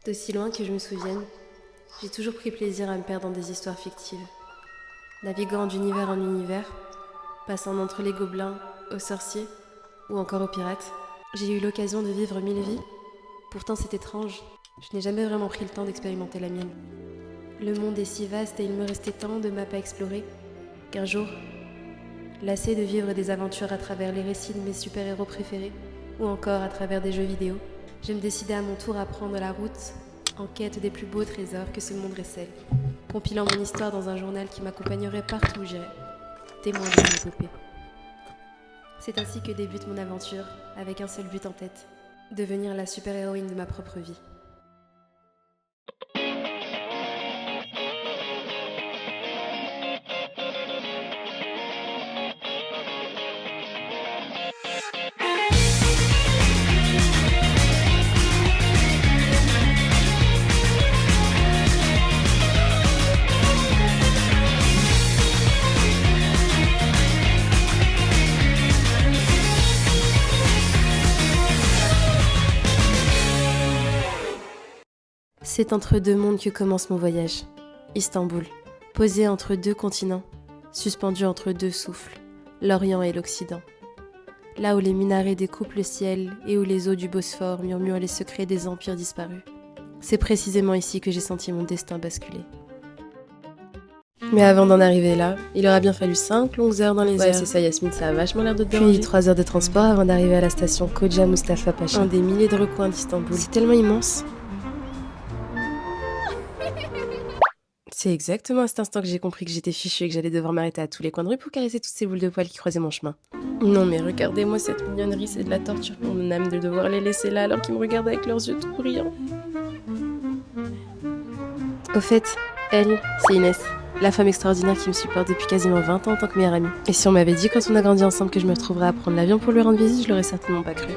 D'aussi loin que je me souvienne, j'ai toujours pris plaisir à me perdre dans des histoires fictives. Naviguant d'univers en univers, passant d'entre les gobelins aux sorciers ou encore aux pirates, j'ai eu l'occasion de vivre 1000 vies. Pourtant c'est étrange, je n'ai jamais vraiment pris le temps d'expérimenter la mienne. Le monde est si vaste et il me restait tant de maps à explorer qu'un jour, lassé de vivre des aventures à travers les récits de mes super-héros préférés ou encore à travers des jeux vidéo, je me décidai à mon tour à prendre la route en quête des plus beaux trésors que ce monde recèle, compilant mon histoire dans un journal qui m'accompagnerait partout où j'irai, témoin de mon épopée. C'est ainsi que débute mon aventure, avec un seul but en tête, devenir la super-héroïne de ma propre vie. C'est entre deux mondes que commence mon voyage. Istanbul, posé entre deux continents, suspendu entre deux souffles, l'Orient et l'Occident. Là où les minarets découpent le ciel et où les eaux du Bosphore murmurent les secrets des empires disparus. C'est précisément ici que j'ai senti mon destin basculer. Mais avant d'en arriver là, il aura bien fallu 5 longues heures dans les airs. Ouais, c'est ça Yasmine, ça a vachement l'air de te déranger. Puis 3 heures de transport avant d'arriver à la station Koca Mustafa Pacha, un des milliers de recoins d'Istanbul. C'est tellement immense. C'est exactement à cet instant que j'ai compris que j'étais fichue et que j'allais devoir m'arrêter à tous les coins de rue pour caresser toutes ces boules de poils qui croisaient mon chemin. Non mais regardez-moi cette mignonnerie, c'est de la torture pour mon âme de devoir les laisser là alors qu'ils me regardent avec leurs yeux tout brillants. Au fait, elle, c'est Inès, la femme extraordinaire qui me supporte depuis quasiment 20 ans en tant que meilleure amie. Et si on m'avait dit quand on a grandi ensemble que je me retrouverais à prendre l'avion pour lui rendre visite, je l'aurais certainement pas cru.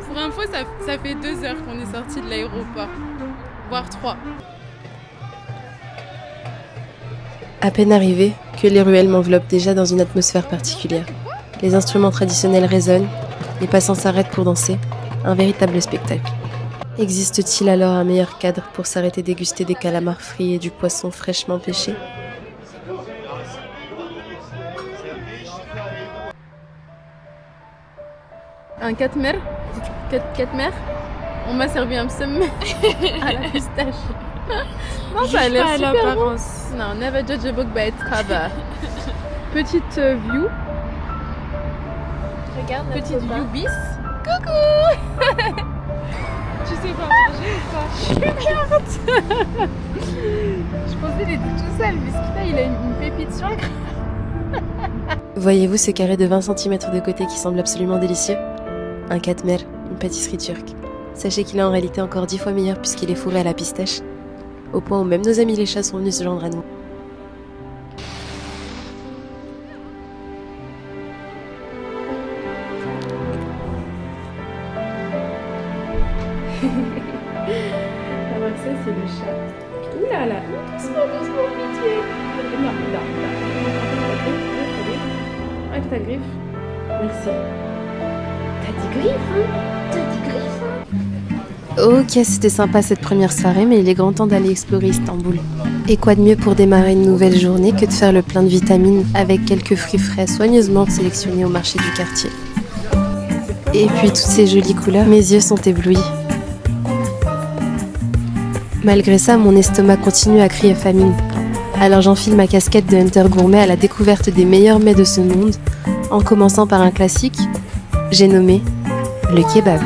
Pour info, ça fait 2 heures qu'on est sorti de l'aéroport, voire 3. À peine arrivé, que les ruelles m'enveloppent déjà dans une atmosphère particulière. Les instruments traditionnels résonnent, les passants s'arrêtent pour danser, un véritable spectacle. Existe-t-il alors un meilleur cadre pour s'arrêter déguster des calamars frits et du poisson fraîchement pêché ? Un katmer, on m'a servi un psem à la pistache. Non, ça a l'air super bon. Non, never judge a book by its cover. Petite view. Regarde petite view bis. Coucou. Tu sais pas manger ou pas? Je pensais qu'il était tout seul, mais ce qu'il a, il a une pépite sur le crâne. Voyez-vous ce carré de 20 cm de côté qui semble absolument délicieux ? Un katmer, une pâtisserie turque. Sachez qu'il est en réalité encore 10 fois meilleur puisqu'il est fourré à la pistache, au point où même nos amis les chats sont venus se joindre à nous. Alors ça c'est le chat. Ouh là là, doucement, pitié. Non. Avec ta griffe. Merci. T'as dit griffe, Ok, c'était sympa cette première soirée, mais il est grand temps d'aller explorer Istanbul. Et quoi de mieux pour démarrer une nouvelle journée que de faire le plein de vitamines avec quelques fruits frais soigneusement sélectionnés au marché du quartier. Et puis toutes ces jolies couleurs, mes yeux sont éblouis. Malgré ça, mon estomac continue à crier famine. Alors j'enfile ma casquette de hunter gourmet à la découverte des meilleurs mets de ce monde, en commençant par un classique, j'ai nommé le kebab.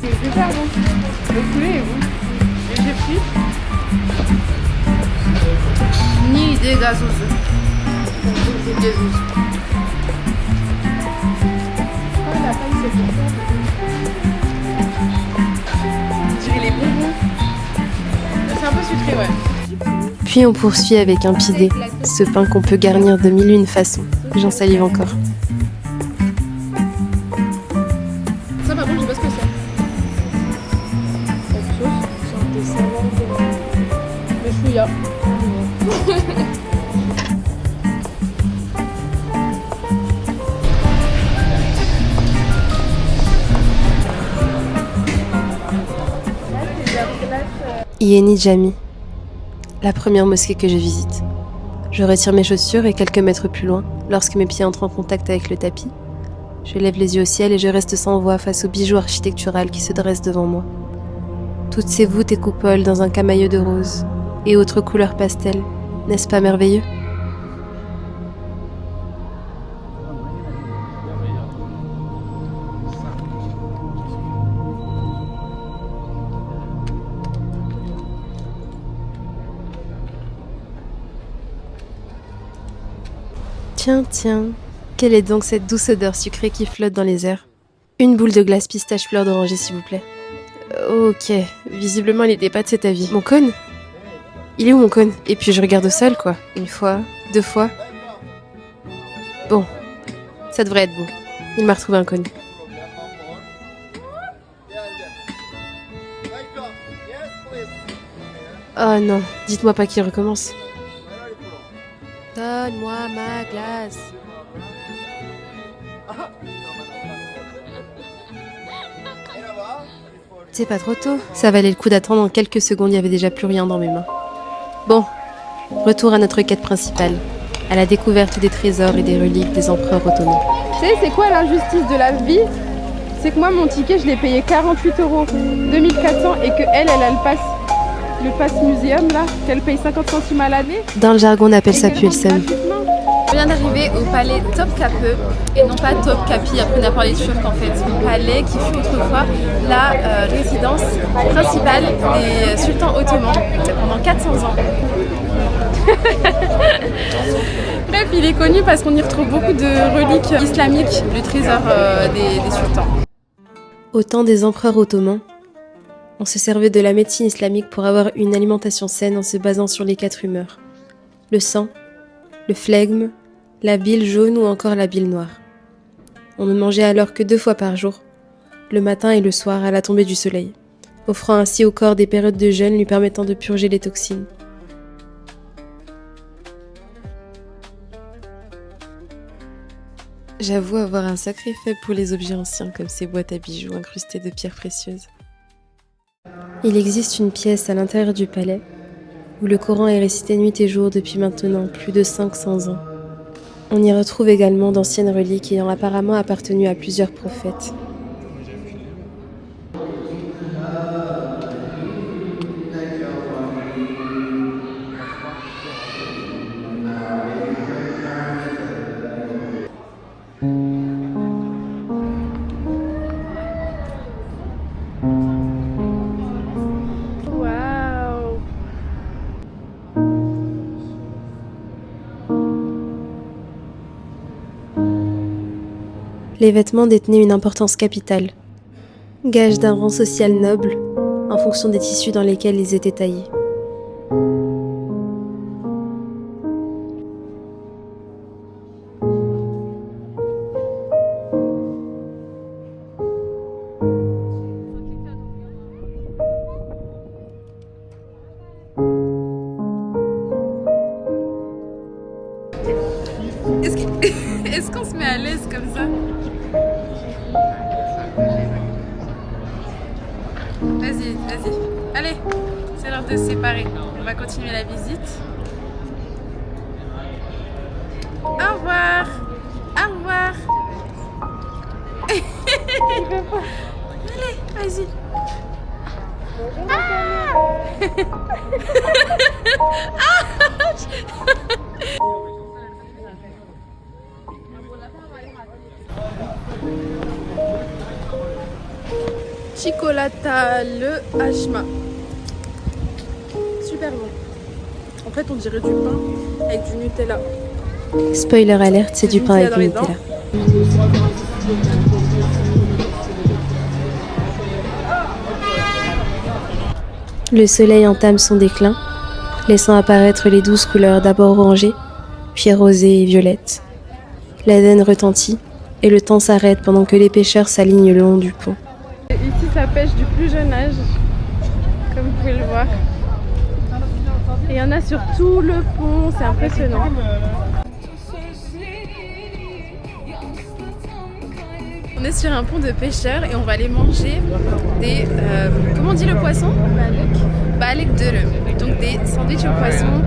C'est super bon. Le poulet est bon. J'ai pris. Ni idée gazouz. C'est gazouz. Oh la paille c'est bon. On dirait les bonbons. C'est un peu sucré, ouais. Puis on poursuit avec un pidé, ce pain qu'on peut garnir de 1001 façons. J'en salive encore. Ça par contre, je sais pas ce que c'est. Quelque chose, genre des saveurs de chouïa. Yeni Jami, la première mosquée que je visite. Je retire mes chaussures et quelques mètres plus loin, lorsque mes pieds entrent en contact avec le tapis, je lève les yeux au ciel et je reste sans voix face au bijou architectural qui se dresse devant moi. Toutes ces voûtes et coupoles dans un camailleux de rose et autres couleurs pastel, n'est-ce pas merveilleux ? Tiens, quelle est donc cette douce odeur sucrée qui flotte dans les airs ? Une boule de glace pistache fleur d'oranger, s'il vous plaît. Ok, visiblement il n'était pas de cet avis. Mon cône ? Il est où mon cône ? Et puis je regarde au sol, quoi. Une fois, 2 fois. Bon, ça devrait être bon. Il m'a retrouvé un cône. Oh non, dites-moi pas qu'il recommence. Donne-moi ma glace. C'est pas trop tôt. Ça valait le coup d'attendre. En quelques secondes, il y avait déjà plus rien dans mes mains. Bon, retour à notre quête principale, à la découverte des trésors et des reliques des empereurs ottomans. Tu sais, c'est quoi l'injustice de la vie ? C'est que moi, mon ticket, je l'ai payé 48 €, 2400, et que elle a le pass muséum, là, qu'elle paye 50 centimes à l'année. Dans le jargon, on appelle ça puer le seum. Je viens d'arriver au palais Topkapı et non pas Topkapi, après on a parlé turc en fait. Un palais qui fut autrefois la résidence principale des sultans ottomans pendant 400 ans. Bref, il est connu parce qu'on y retrouve beaucoup de reliques islamiques, le trésor des sultans. Au temps des empereurs ottomans, on se servait de la médecine islamique pour avoir une alimentation saine en se basant sur les 4 humeurs. Le sang, le flegme, la bile jaune ou encore la bile noire. On ne mangeait alors que 2 fois par jour, le matin et le soir à la tombée du soleil, offrant ainsi au corps des périodes de jeûne lui permettant de purger les toxines. J'avoue avoir un sacré faible pour les objets anciens comme ces boîtes à bijoux incrustées de pierres précieuses. Il existe une pièce à l'intérieur du palais où le Coran est récité nuit et jour depuis maintenant plus de 500 ans. On y retrouve également d'anciennes reliques ayant apparemment appartenu à plusieurs prophètes. Les vêtements détenaient une importance capitale, gage d'un rang social noble en fonction des tissus dans lesquels ils étaient taillés. Est-ce qu'on se met à l'aise comme ça ? Vas-y. Allez, c'est l'heure de se séparer. On va continuer la visite. Au revoir. Au revoir. Allez, vas-y. Cicolata le hachma. Super bon. En fait, on dirait du pain avec du Nutella. Spoiler alerte, c'est du pain avec du Nutella. Le soleil entame son déclin, laissant apparaître les douces couleurs d'abord orangées, puis rosées et violettes. L'Aden retentit et le temps s'arrête pendant que les pêcheurs s'alignent le long du pont. Ici, ça pêche du plus jeune âge, comme vous pouvez le voir. Et il y en a sur tout le pont, c'est impressionnant. On est sur un pont de pêcheurs et on va aller manger des... comment on dit le poisson ? balıkları, donc des sandwichs au poisson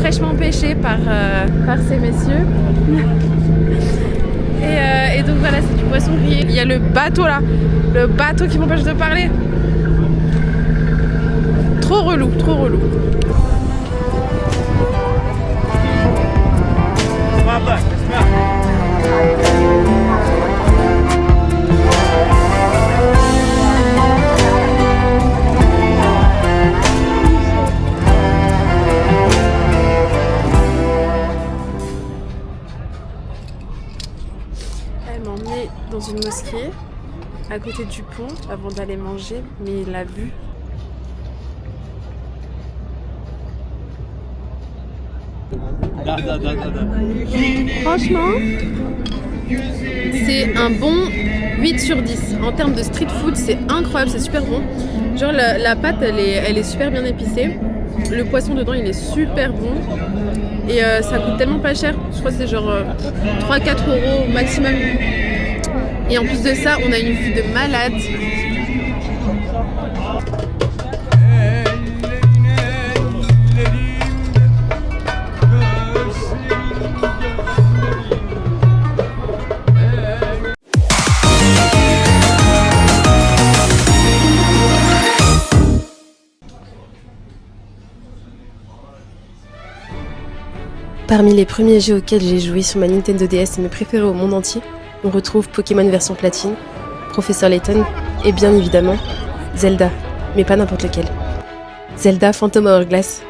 fraîchement pêchés par ces messieurs. Et donc voilà, c'est du poisson grillé. Il y a le bateau là, le bateau qui m'empêche de parler. Trop relou, trop relou. Elle m'a emmenée dans une mosquée à côté du pont avant d'aller manger, mais la vue. Franchement, c'est un bon 8 sur 10. En termes de street food, c'est incroyable, c'est super bon. Genre la pâte, elle est super bien épicée. Le poisson dedans, il est super bon. Et ça coûte tellement pas cher. Je crois que c'est genre 3-4 € maximum. Et en plus de ça, on a une vue de malade. Parmi les premiers jeux auxquels j'ai joué sur ma Nintendo DS et mes préférés au monde entier, on retrouve Pokémon version platine, Professeur Layton et bien évidemment Zelda, mais pas n'importe lequel. Zelda Phantom Hourglass.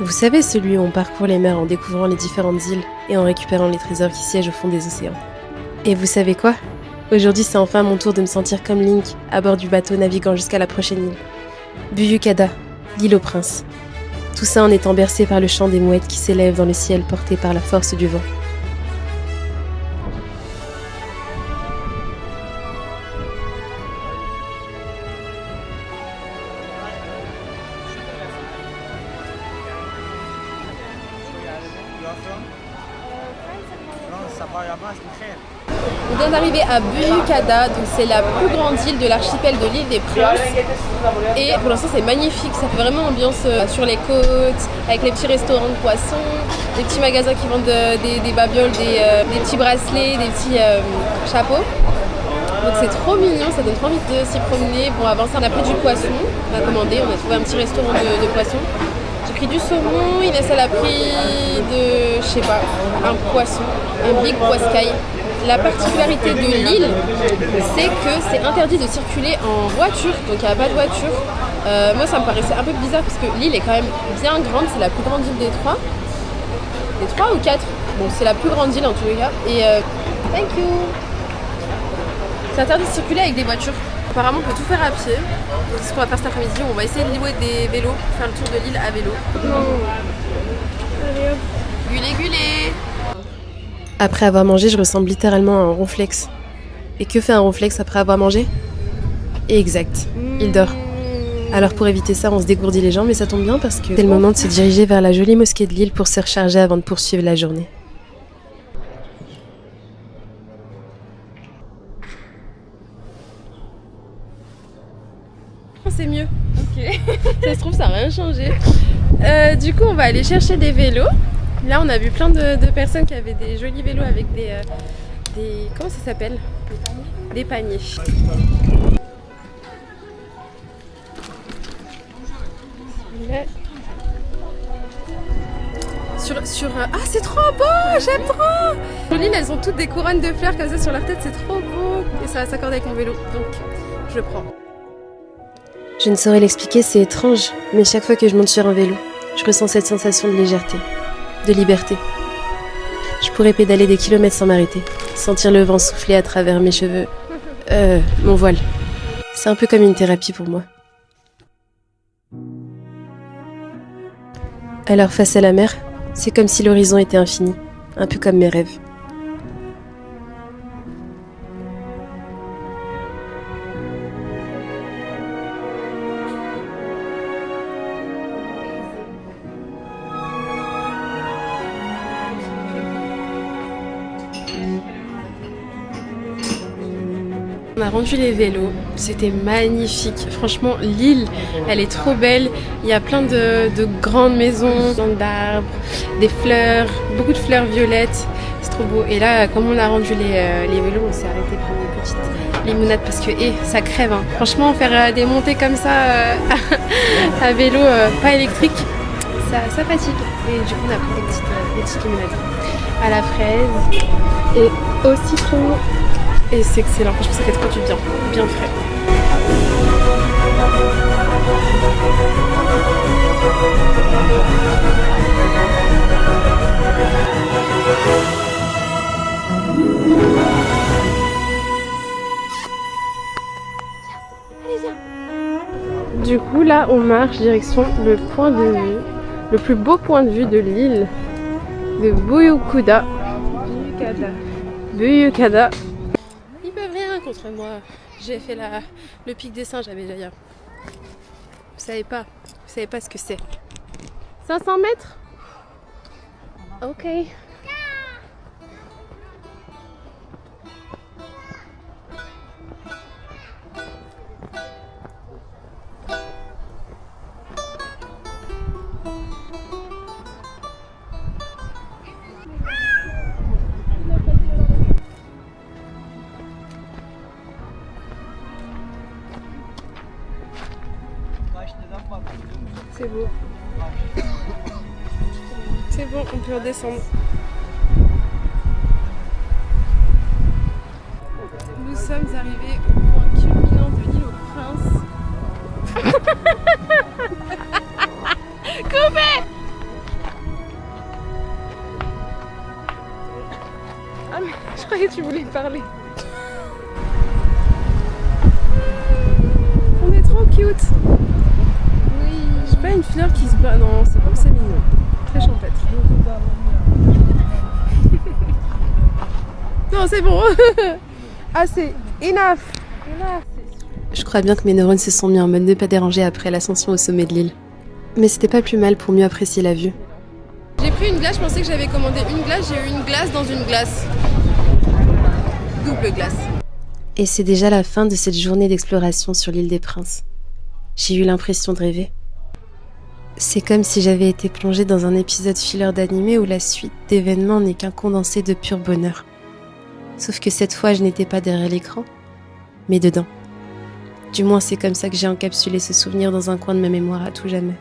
Vous savez, celui où on parcourt les mers en découvrant les différentes îles et en récupérant les trésors qui siègent au fond des océans. Et vous savez quoi ? Aujourd'hui, c'est enfin mon tour de me sentir comme Link à bord du bateau naviguant jusqu'à la prochaine île. Buyukada, l'île aux princes. Tout ça en étant bercé par le chant des mouettes qui s'élèvent dans le ciel porté par la force du vent. On vient d'arriver à Buyukada, donc c'est la plus grande île de l'archipel de l'île des Princes. Et pour l'instant c'est magnifique, ça fait vraiment ambiance sur les côtes, avec les petits restaurants de poissons, des petits magasins qui vendent des babioles, des petits bracelets, des petits chapeaux. Donc c'est trop mignon, ça donne trop envie de s'y promener. Bon, avant ça on a pris du poisson, on a commandé, on a trouvé un petit restaurant de poisson. J'ai pris du saumon, Inès elle a pris de, je sais pas, un poisson, un big poiscaille. La particularité de l'île, c'est que c'est interdit de circuler en voiture, donc il n'y a pas de voiture. Moi ça me paraissait un peu bizarre parce que l'île est quand même bien grande, c'est la plus grande île des trois. Des trois ou quatre? Bon, c'est la plus grande île en tous les cas. Et thank you. C'est interdit de circuler avec des voitures. Apparemment on peut tout faire à pied. Donc c'est ce qu'on va faire cet après-midi, on va essayer de louer des vélos, faire le tour de l'île à vélo. Non. Allez hop. Gulé gulé. Après avoir mangé, je ressemble littéralement à un ronflex. Et que fait un ronflex après avoir mangé ? Exact, il dort. Alors pour éviter ça, on se dégourdit les jambes, mais ça tombe bien parce que c'est le moment de se diriger vers la jolie mosquée de l'île pour se recharger avant de poursuivre la journée. C'est mieux. Ok. Ça se trouve, ça n'a rien changé. Du coup, on va aller chercher des vélos. Là, on a vu plein de personnes qui avaient des jolis vélos avec des comment ça s'appelle ? Des paniers. Ah, c'est trop beau, j'aime trop. Sur l'île, elles ont toutes des couronnes de fleurs comme ça sur leur tête, c'est trop beau. Et ça va s'accorder avec mon vélo, donc je le prends. Je ne saurais l'expliquer, c'est étrange, mais chaque fois que je monte sur un vélo, je ressens cette sensation de légèreté, de liberté. Je pourrais pédaler des kilomètres sans m'arrêter, sentir le vent souffler à travers mes cheveux, mon voile. C'est un peu comme une thérapie pour moi. Alors face à la mer, c'est comme si l'horizon était infini, un peu comme mes rêves. On a rendu les vélos, c'était magnifique. Franchement, l'île, elle est trop belle. Il y a plein de grandes maisons, plein d'arbres, des fleurs, beaucoup de fleurs violettes. C'est trop beau. Et là, comme on a rendu les vélos, on s'est arrêté pour une petite limonade parce que ça crève. Hein. Franchement, faire des montées comme ça à vélo, pas électrique, ça fatigue. Et du coup, on a pris des petites limonades à la fraise et au citron. Et c'est excellent, franchement ça fait trop du bien, bien frais. Du coup là on marche direction le point de vue, le plus beau point de vue de l'île de Buyukada. Buyukada. Ils peuvent rien contre moi. J'ai fait le pic des singes à Béjaïa. Vous savez pas ce que c'est. 500 mètres? Ok. C'est beau. C'est bon, on peut redescendre. Nous sommes arrivés au point culminant de l'île aux Princes. Coupé! Ah mais je croyais que tu voulais parler. On est trop cute. Pas une fleur qui se bat, non, c'est bon, c'est mignon. Très champêtre. Non, c'est bon. Assez. Enough. Je crois bien que mes neurones se sont mis en mode ne pas déranger après l'ascension au sommet de l'île. Mais c'était pas plus mal pour mieux apprécier la vue. J'ai pris une glace, je pensais que j'avais commandé une glace, j'ai eu une glace dans une glace. Double glace. Et c'est déjà la fin de cette journée d'exploration sur l'île des Princes. J'ai eu l'impression de rêver. C'est comme si j'avais été plongée dans un épisode filler d'animé où la suite d'événements n'est qu'un condensé de pur bonheur. Sauf que cette fois, je n'étais pas derrière l'écran, mais dedans. Du moins, c'est comme ça que j'ai encapsulé ce souvenir dans un coin de ma mémoire à tout jamais.